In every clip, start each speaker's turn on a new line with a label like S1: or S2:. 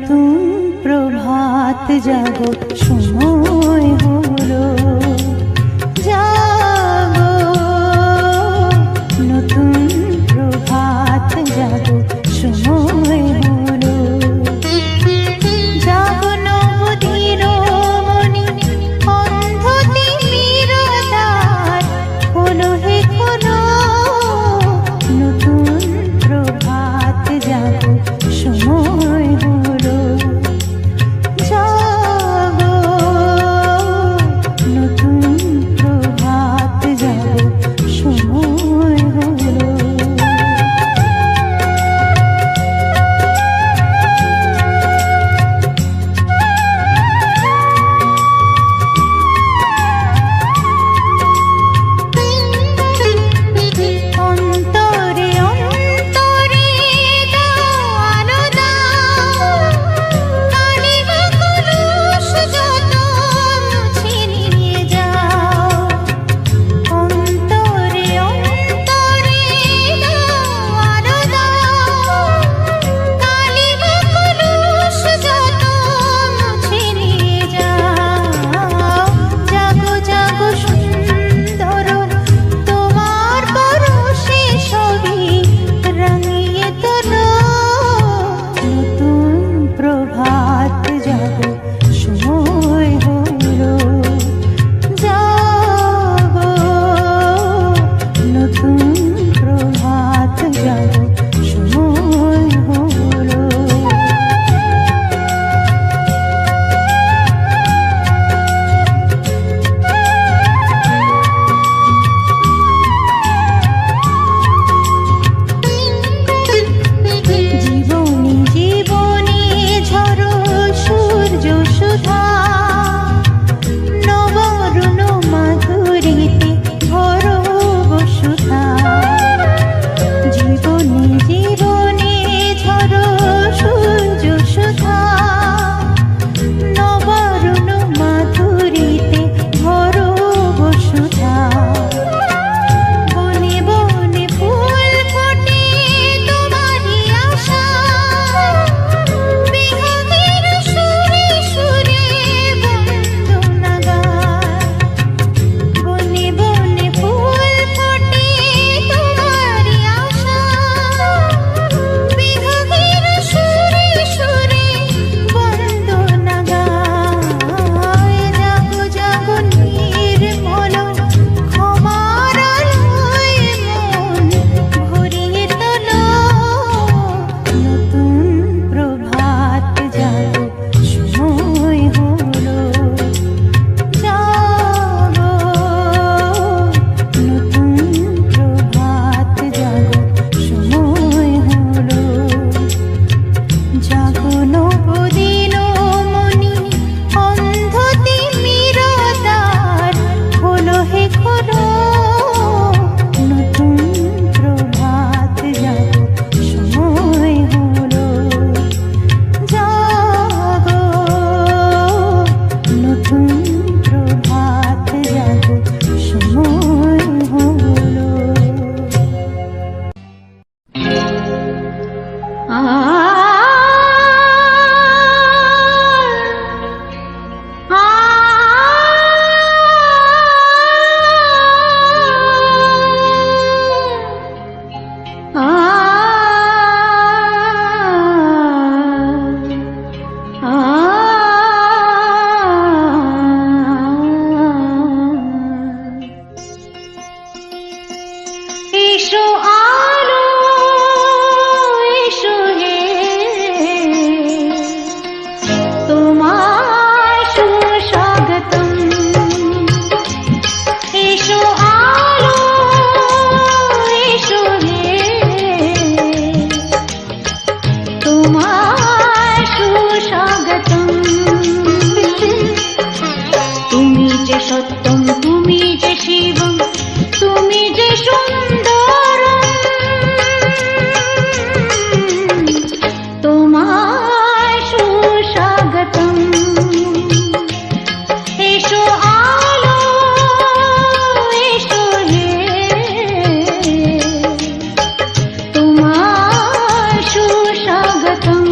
S1: নতুন প্রভাত জাগো সময় হলো, জাগো নতুন প্রভাত জাগো সময় হলো, জাগো নবদিন মনি অন্ধ তিমির দ্বার খোলো হে খোলো, নতুন প্রভাত জাগো সময় হলো, জাগো নতুন প্রভাত জাগো সময় হলো। অন্তরে অন্তরে দাও দাও, কালিমা কলুষ যত মুছে নিয়ে যাও। অন্তরে অন্তরে দাও দাও, কালিমা কলুষ যত মুছে নিয়ে যাও। জাগো জাগো সুন্দর তোমার পরশে ছবি রাঙিয়ে তোলো, নতুন প্রভাত জাগো সময় হলো, জাগো নতুন প্রভাত জাগো সময় হলো। জীবনী জীবনী ঝরো সূর্য সুধা, নবরুণ মাধুরীতে ভরো বসুধা। জীবনী জীবনী ঝরো সূর্য সুধা, নবরুণ মাধুরীতে ভরো বসুধা। বনে বনে ফুল ফোটে তোমারই আশা, বিহাগের সুরে সুরে বন্দনা গায়। বনে বনে ফুল ফোটে তোমারই আশা, বিহাগের সুরে সুরে বন্দনা গায়। জাগো জাগো নির্মল ক্ষমার আলোয় মন ভরিয়ে তোলো, নতুন প্রভাত জাগো সময় হলো, জাগো নতুন প্রভাত জাগো সময় হলো, জাগো নবদিন মনি অন্ধ তিমির দ্বার খোলো হে খোলো, নতুন প্রভাত জাগো সময় হলো, জাগো নতুন প্রভাত জাগো সময় হলো। এসো আলো এসো হে, তোমায় সুস্বাগতম। এসো আলো এসো হে, তোমায় সুস্বাগতম। তুমি যে সত্যম, তুমি যে শিবম, তুমি যে সুন্দরম, তোমায় সুস্বাগতম। এসো আলো এসো হে, তোমায় সুস্বাগতম।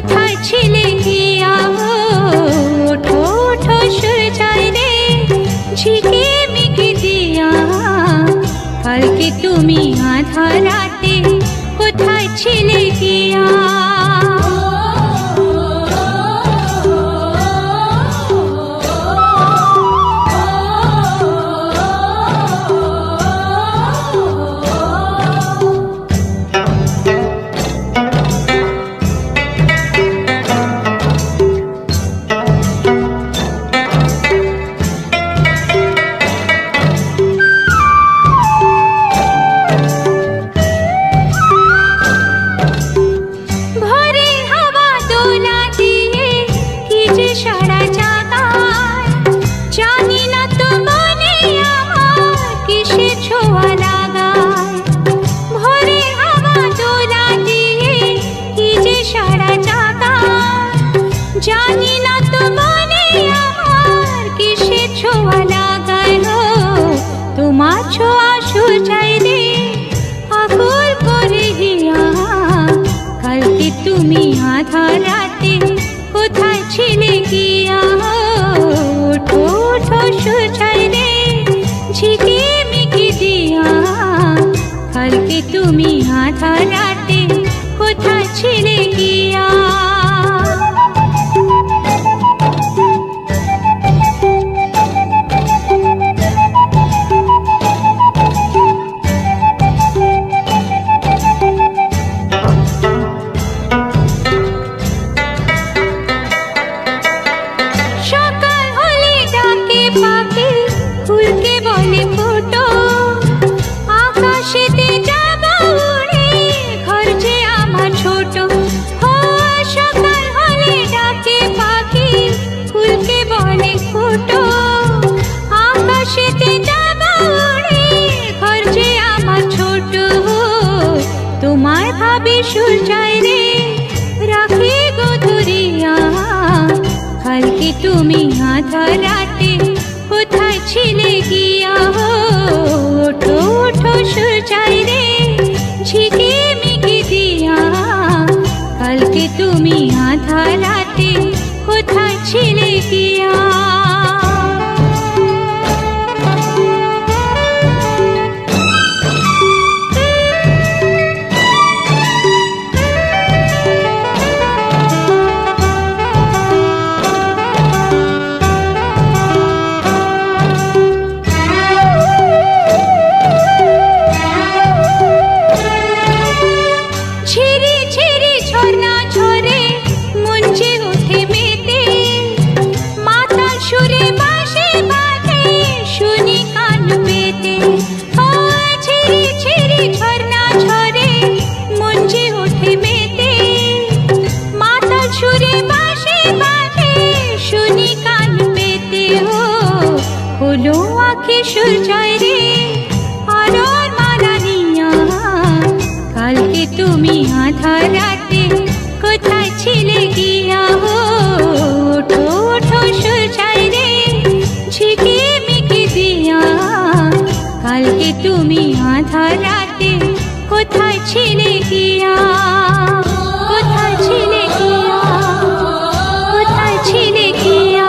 S1: কোথায় ছিলে গিয়া ওঠো ওঠো সূর্যায় রে ঝিকে মিকে দিয়া কালকে তুমি আধার রাতে কোথায় ছিলে গিয়া জানি না তো মনে আমার কিসে ছোঁয়া লাগায় গো তোমার ছোঁয়া সূর্যায় রে আকুল করে হিয়া কালকে তুমি আধার রাতে কোথায় ছিলে গিয়া ওঠো ওঠো সূর্যায় রে ঝিকে মিকে দিয়া কালকে তুমি আধার রাতে কোথায় ছিলে গিয়া তোমায় ভাবে সূর্যায় রে রাখে গো ধরিয়া কালকে তুমি আধার রাতে কোথায় ছিলে গিয়া ওঠো ওঠো সূর্যায় রে ঝিকে মিকে দিয়া কালকে তুমি আধার রাতে কোথায় ছিলে গিয়া সূর্যায় রে আলোর মালা নিয়া কালকে তুমি আধার রাতে কোথায় ছিলে গিয়া ওঠো ওঠো সূর্যায় রে ঝিকে মিকে দিয়া কালকে তুমি আধার রাতে কোথায় ছিলে গিয়া কোথায় ছিলে গিয়া কোথায় ছিলে গিয়া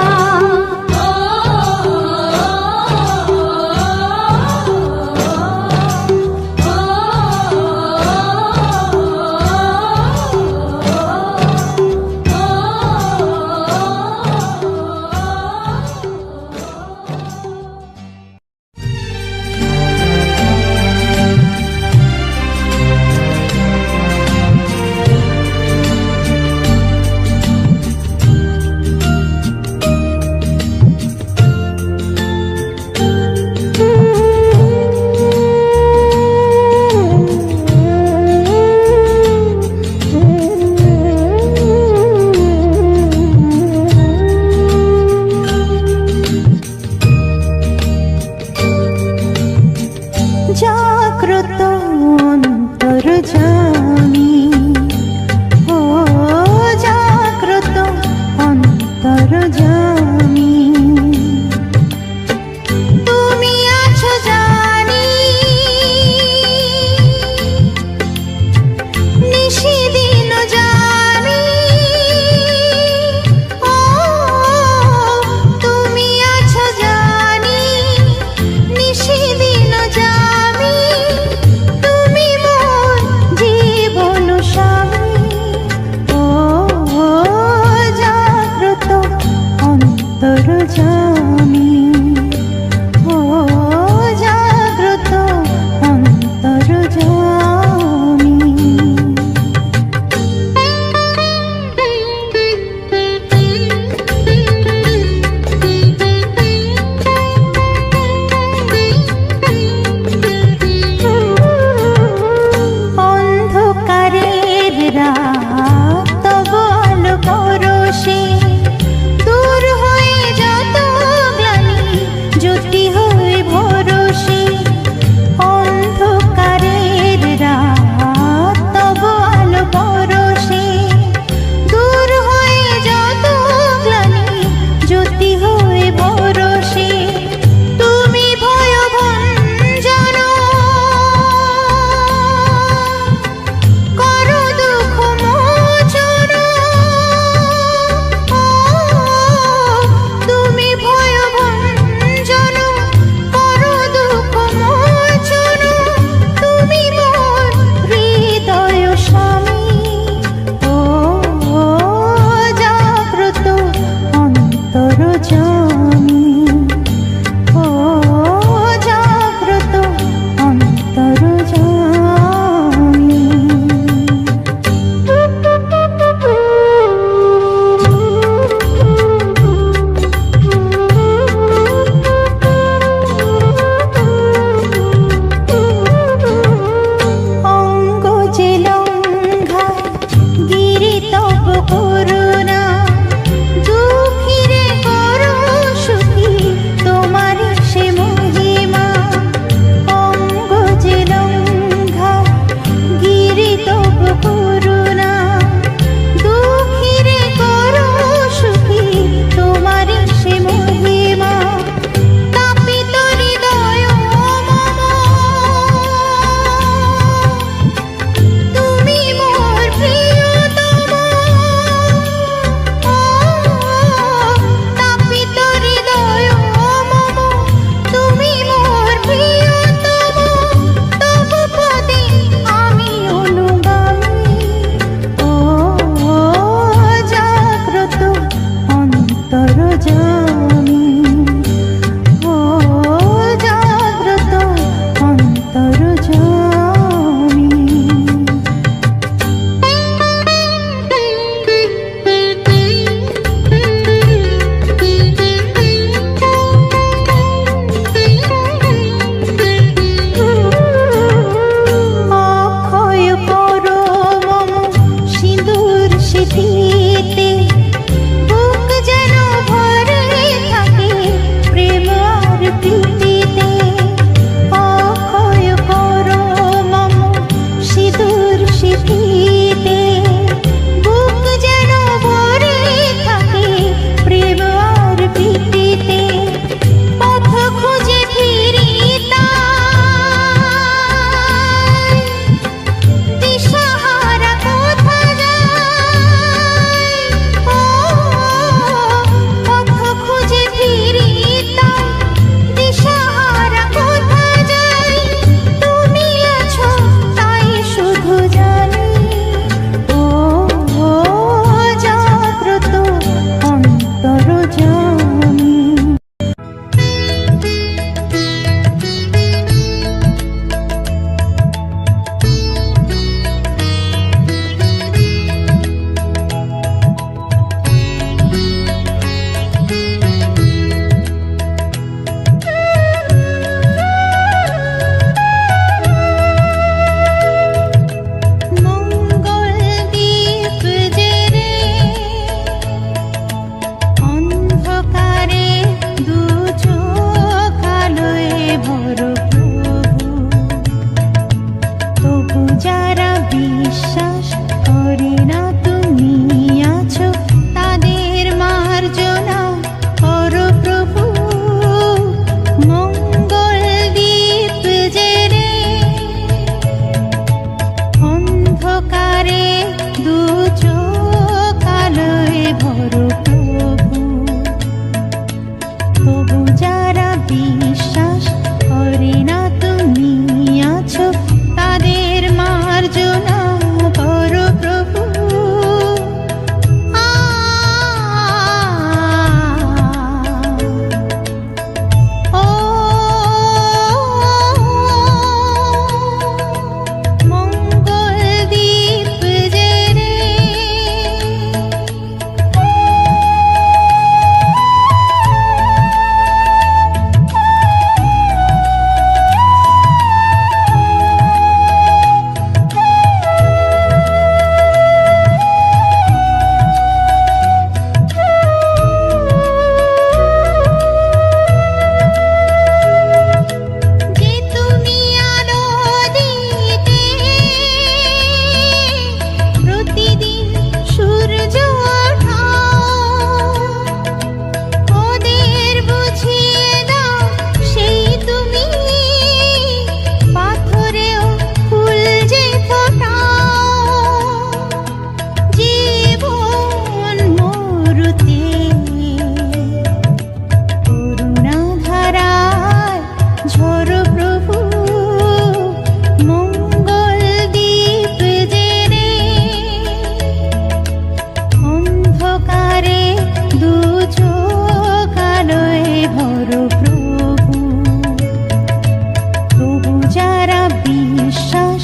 S2: বিশ্বাস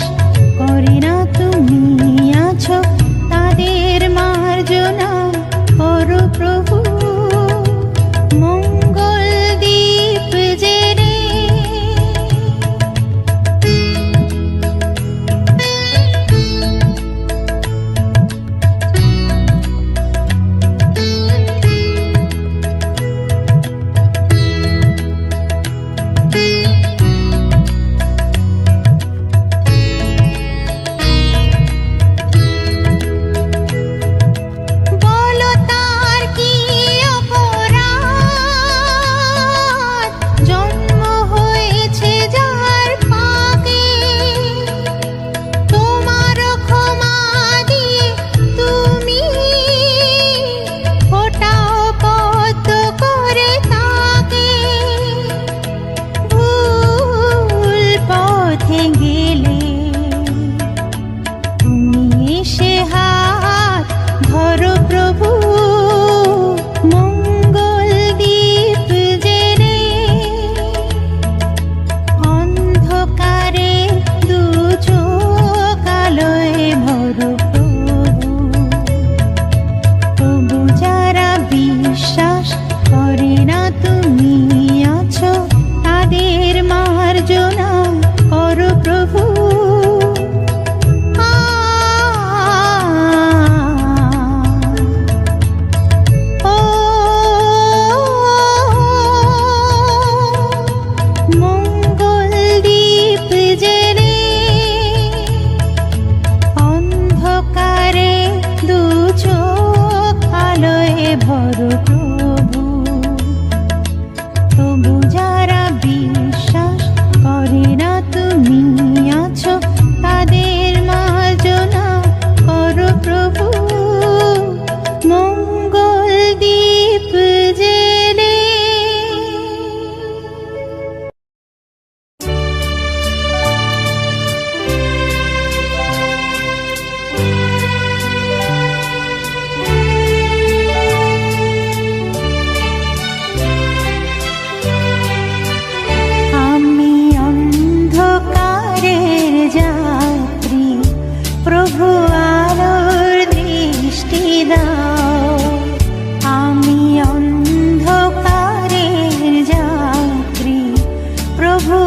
S2: করে না তুমি আছো তাদের মার্জনা করো প্রভু। মঙ্গল দ্বীপ জেনে বলো তার কি অপরাধ, জন্ম হয়েছে যার পাকে। তোমার ক্ষমা দিয়ে তুমি ফোটাও পদ্ম করে তাকে। ভুল পথে গেলে তুমি এসে হাত ধরো প্রভু। মঙ্গল দ্বীপ জেনে অন্ধকারে দু চোখ আলোয় ভরো প্রভু। তবু যারা বিশ্বাস করে না তুমি আছো তাদের মার্জনা করো প্রভু। মঙ্গল দ্বীপ জেনে অন্ধকারে দু চোখ আলোয় ভরো প্রভু। তবু যারা বিশ্বাস করে না তুমি আছো তাদের মার্জনা করো প্রভু। মঙ্গল দ্বীপ জেনে আমি অন্ধকারের যাত্রী, প্রভু আলোর দৃষ্টি দাও। আমি অন্ধকারের যাত্রী, প্রভু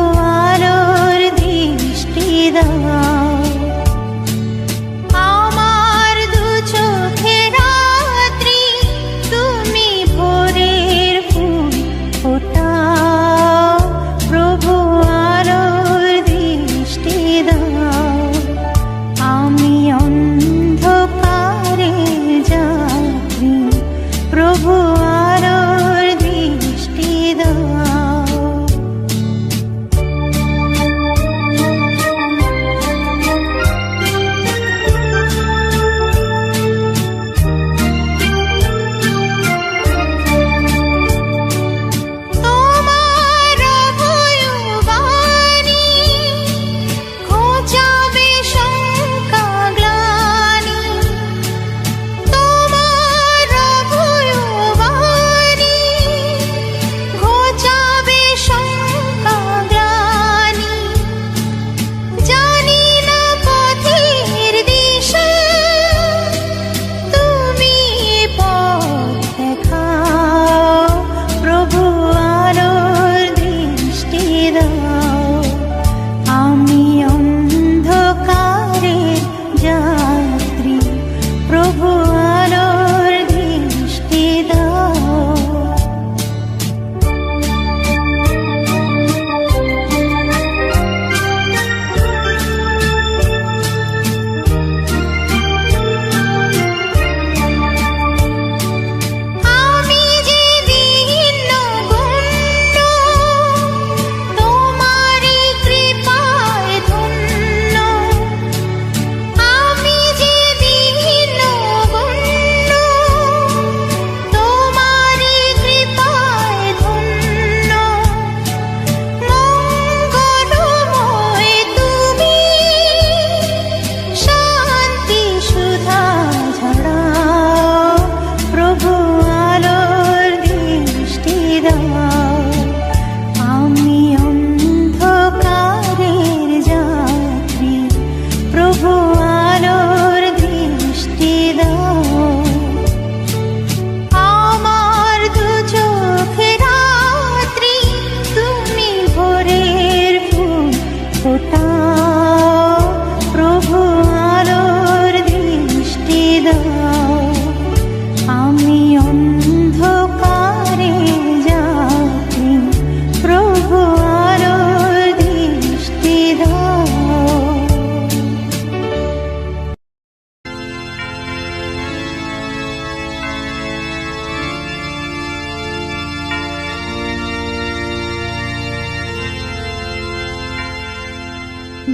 S2: আলোর দৃষ্টি দাও। আমার দু চোখে রাত্রি তুমি ভোরের ফুল ফোটাও। প্রভু আলোর দৃষ্টি দাও। আমি অন্ধকারে যাত্রী,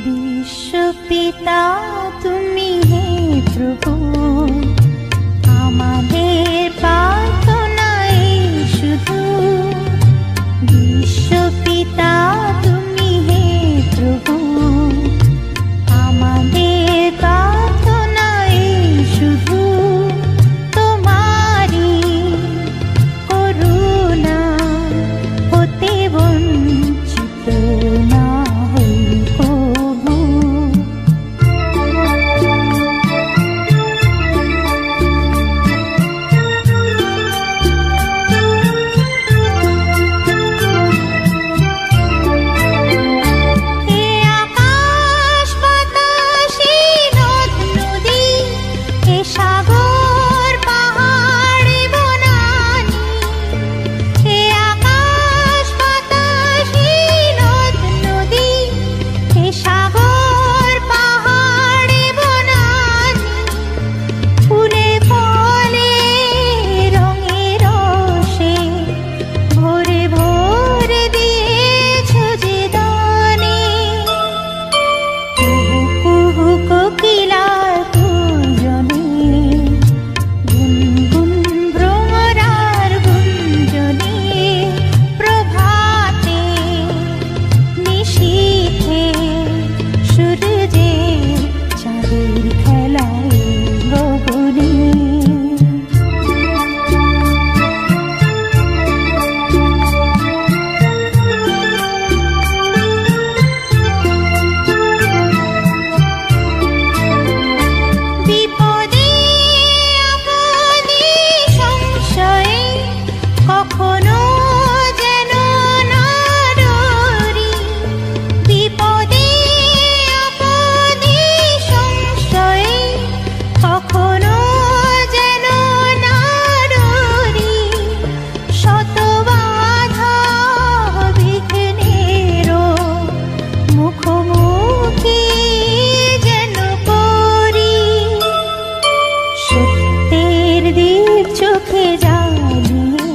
S2: বিশ্বপিতা তুমি হে প্রভু, আমাদের প্রার্থনা এই শুধু। বিশ্বপিতা তুমি হে প্রভু, আমাদের প্রার্থনা এই শুধু। তোমারি করুণা হতে বঞ্চিত না হই কভু। এ আকাশ বাতাস এই নদ নদী, এ সাগর পাহাড় বনানী। এ আকাশ বাতাস এই নদ নদী, এ সাগর পাহাড় বনানী। ফুলে ফলে রঙে রসে ভরে ভরে দিয়েছ যে দানে। কুহু কুহু কোকিলার কুজনে, গুনগুন ভ্রমরার গুঞ্জনে। প্রভাতে নিশীথে সূর্যে চাঁদের খেলায় গগনে। বিপদে আপদে সংশয়ে কখনো যেন না ডরি। বিপদে আপদে সংশয়ে কখনো যেন না ডরি। শত বাধা বিঘ্নেরও মুখোমুখি যেন করি। সত্যের দীপ চোখে জ্বালিয়ে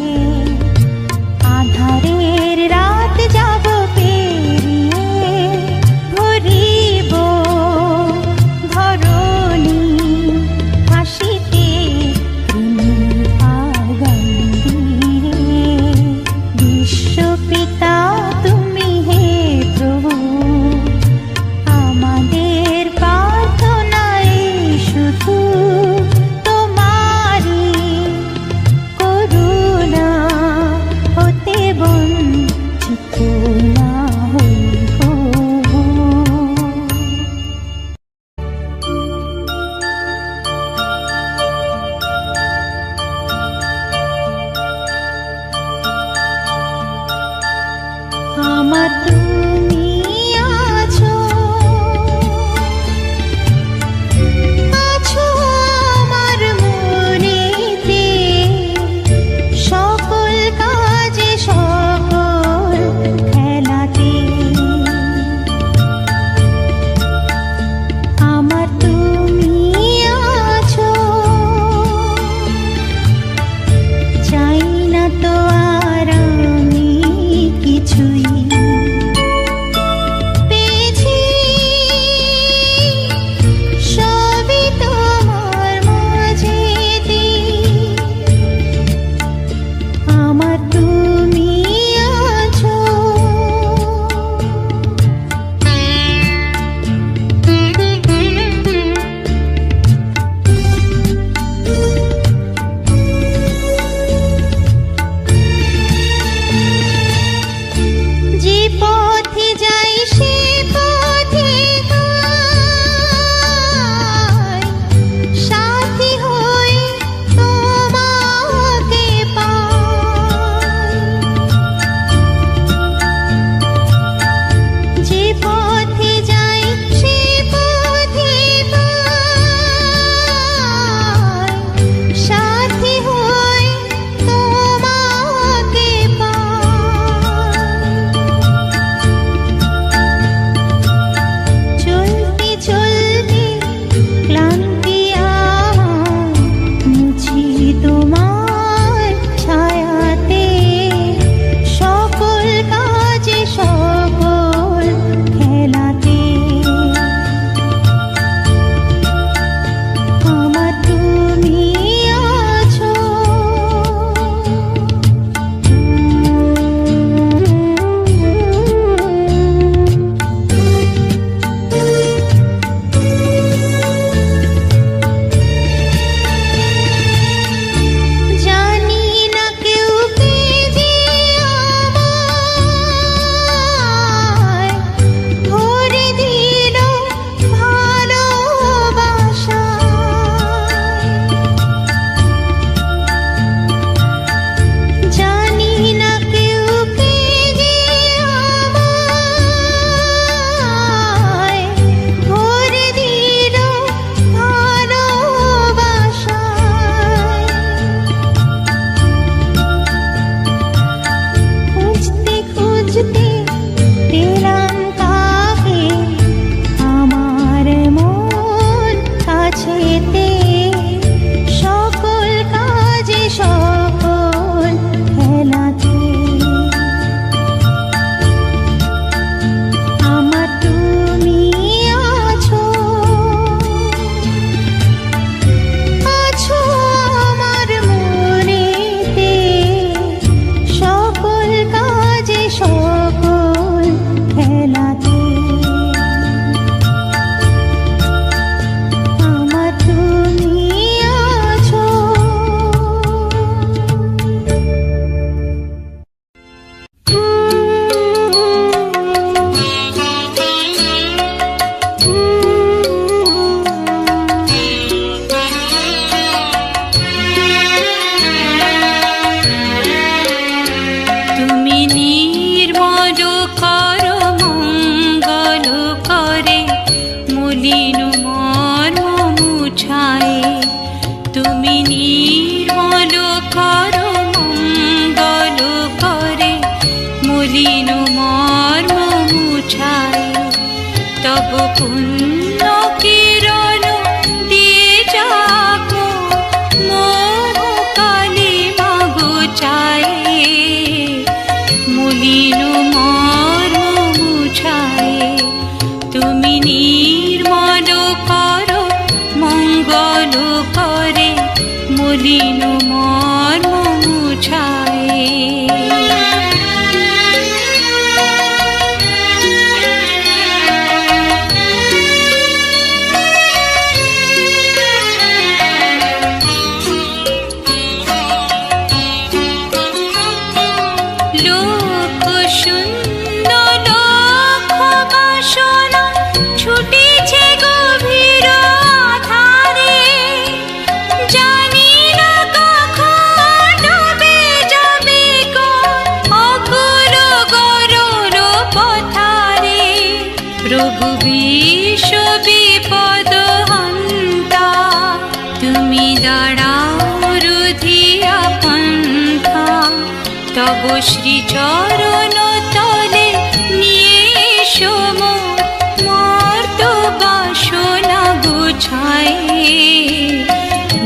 S2: আধারের রাত যাব পেরিয়ে। ভরিব ধরণী হাসিতে প্রেমের আগান দিয়ে। বিশ্বপিতা তুমি হে প্রভু,
S1: মলিন মর্ম মুছায়ে তুমি নির্মল করো মঙ্গল করে মলিন মর্ম মুছায়ে তব পুণ্য কিরণ দিয়ে যাবো মোহ কালিমা ঘুচায়ে মলিন মর্ম মুছায়ে তুমি নির্মল করো মঙ্গল করে মলিন মর্ম মুছায়ে প্রভু বিশ্ব বিপদ হন্তা তুমি দাঁড়াও রুধিয়া পন্থা তব শ্রী চরণ তলে নিয়ে সোম মর্ত বাসনা গুছায়ে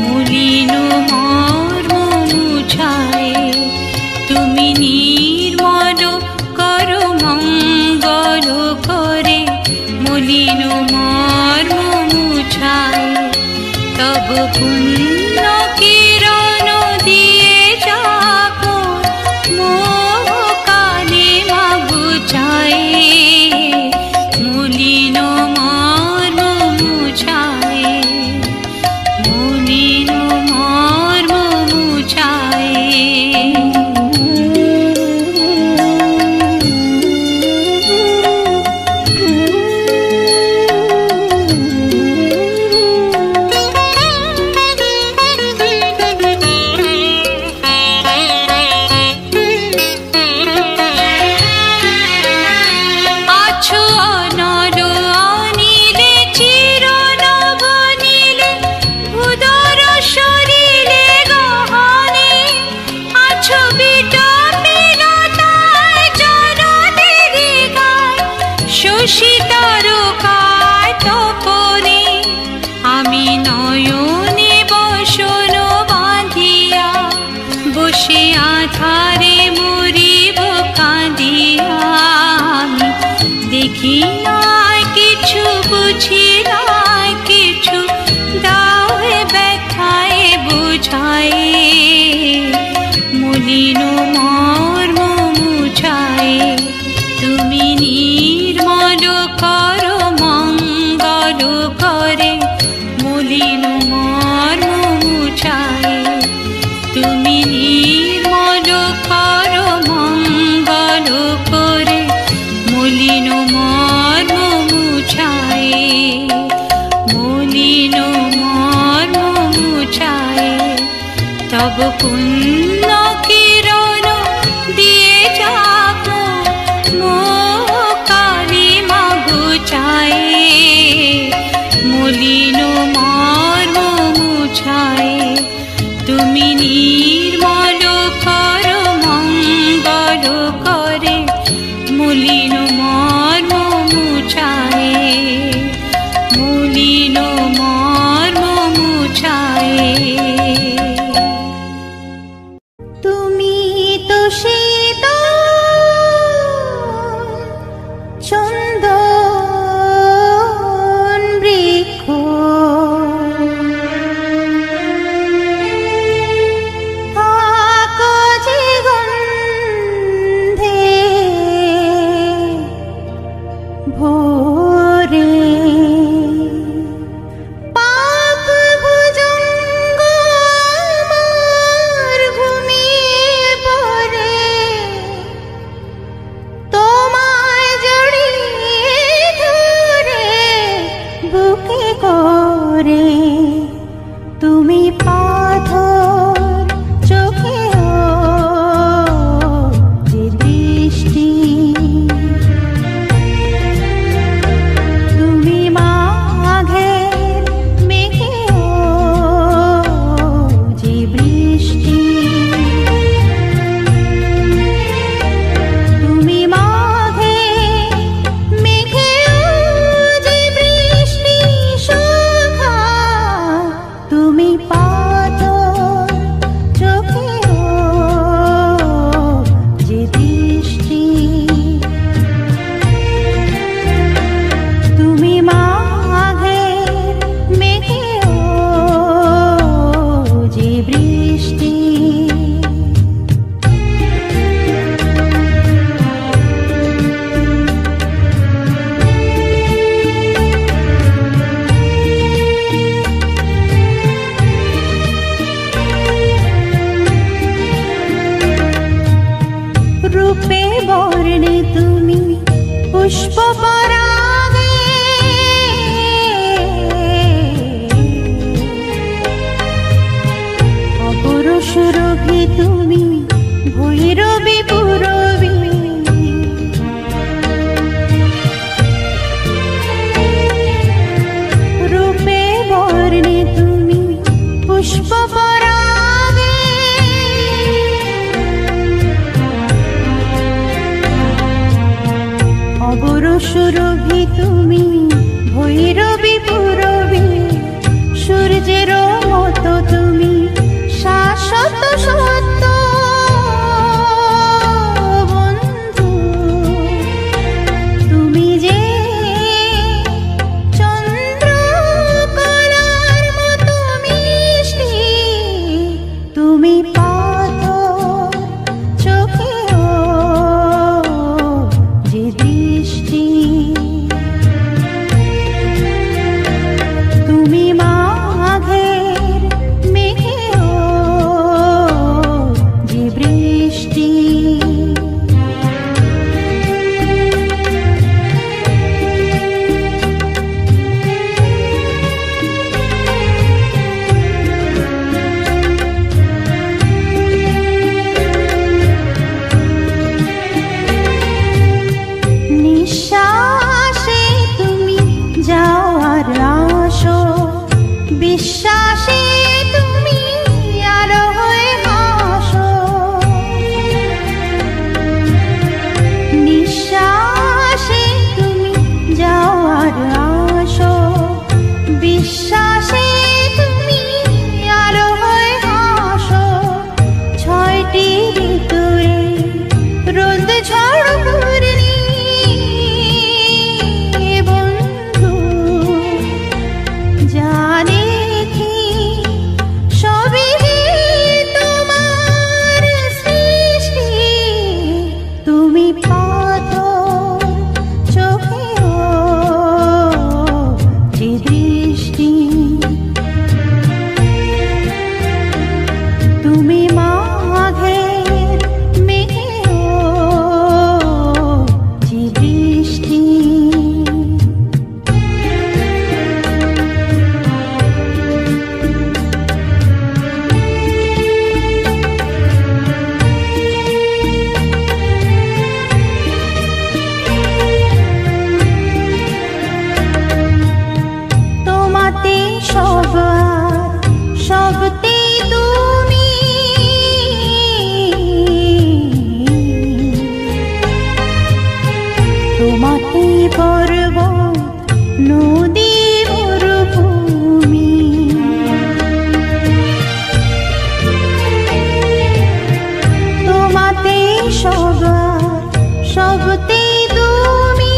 S1: মলিন মর্ম মুছায়ে তুমি নির্মল করো মঙ্গল করে মলিন মর্ম মুছায়ে তব পুণ্য কিরণ দিয়ে যাবো মোহ কালিমা ঘুচায়ে মলিন মর্ম মুছায়ে মলিন মর্ম মুছায়ে শশীতারকায় তপনে আমি নয়নে বসন বাঁধিয়া বসে আধারে মরিব কাঁদিয়া আমি দেখি নাই কিছু বুঝি নাই কিছু দাও হে ব্যথায় বুঝায়ে মলিন মর্ম মুছায়ে তুমি নির্মল করো মঙ্গল করে মলিন মর্ম মুছায়ে তুমি নির্মল করো মঙ্গল করে মলিন মর্ম মুছায়ে মলিন মর্ম মুছায়ে তব পুণ্য কিরণ দিয়ে যাবো মোহ কালিমা ঘুচায়ে মলিন মর্ম মুছায়ে তুমি নির্মল করো মঙ্গল করে মলিন মর্ম মুছায়ে মলিন মর্ম মুছায়ে
S2: তুমি তো শীত চন্দন বৃক্ষ বিশ্বাসে তুমি আরো হয়ে হাসো, নিঃশ্বাসে তুমি যাও আর আসো, বিশ্বাসে তুমি আরো হয়ে হাসো। ছয়টি ঋতুরে রোদ ঝড় ঘূর্ণি বন্ধু, যা দেখি সবই তোমার সৃষ্টি। তুমি পাথর চোখেও যে দৃষ্টি, তুমি মাঘের মেঘেও যে বৃষ্টি। তোমাতে সব সবতে তুমি, তোমাতে পর্বত নদী মরুভূমি, তোমাতে সব সবতে তুমি,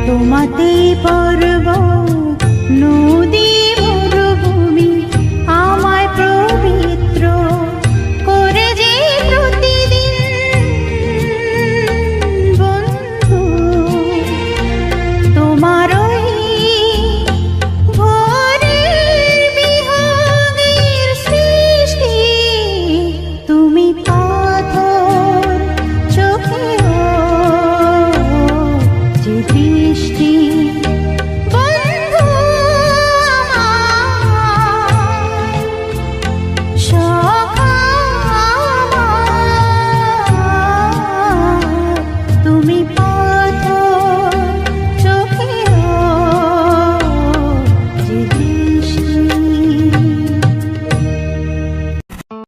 S2: তোমাতে পর্বত